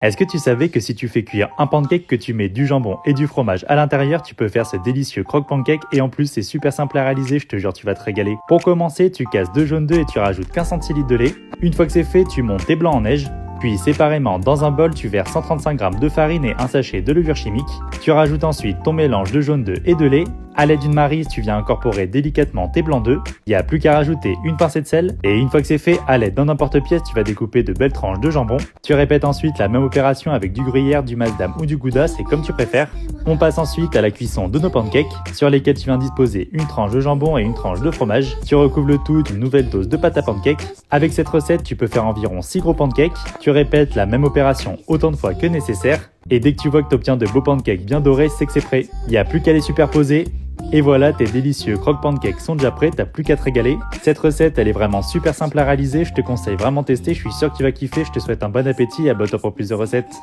Est-ce que tu savais que si tu fais cuire un pancake, que tu mets du jambon et du fromage à l'intérieur, tu peux faire ce délicieux croque-pancake et en plus c'est super simple à réaliser, je te jure tu vas te régaler. Pour commencer, tu casses 2 jaunes d'œufs et tu rajoutes 15 centilitres de lait. Une fois que c'est fait, tu montes tes blancs en neige. Puis séparément, dans un bol, tu verses 135 g de farine et un sachet de levure chimique. Tu rajoutes ensuite ton mélange de jaune d'œuf et de lait. À l'aide d'une maryse, tu viens incorporer délicatement tes blancs d'œufs. Il n'y a plus qu'à rajouter une pincée de sel. Et une fois que c'est fait, à l'aide d'un emporte-pièce, tu vas découper de belles tranches de jambon. Tu répètes ensuite la même opération avec du gruyère, du masdam ou du gouda, c'est comme tu préfères. On passe ensuite à la cuisson de nos pancakes, sur lesquels tu viens disposer une tranche de jambon et une tranche de fromage. Tu recouvres le tout d'une nouvelle dose de pâte à pancakes. Avec cette recette, tu peux faire environ 6 gros pancakes. Tu répètes la même opération autant de fois que nécessaire. Et dès que tu vois que tu obtiens de beaux pancakes bien dorés, c'est que c'est prêt. Il n'y a plus qu'à les superposer. Et voilà, tes délicieux croque-pancakes sont déjà prêts, t'as plus qu'à te régaler. Cette recette, elle est vraiment super simple à réaliser, je te conseille vraiment de tester, je suis sûr que tu vas kiffer, je te souhaite un bon appétit et abonne-toi pour plus de recettes.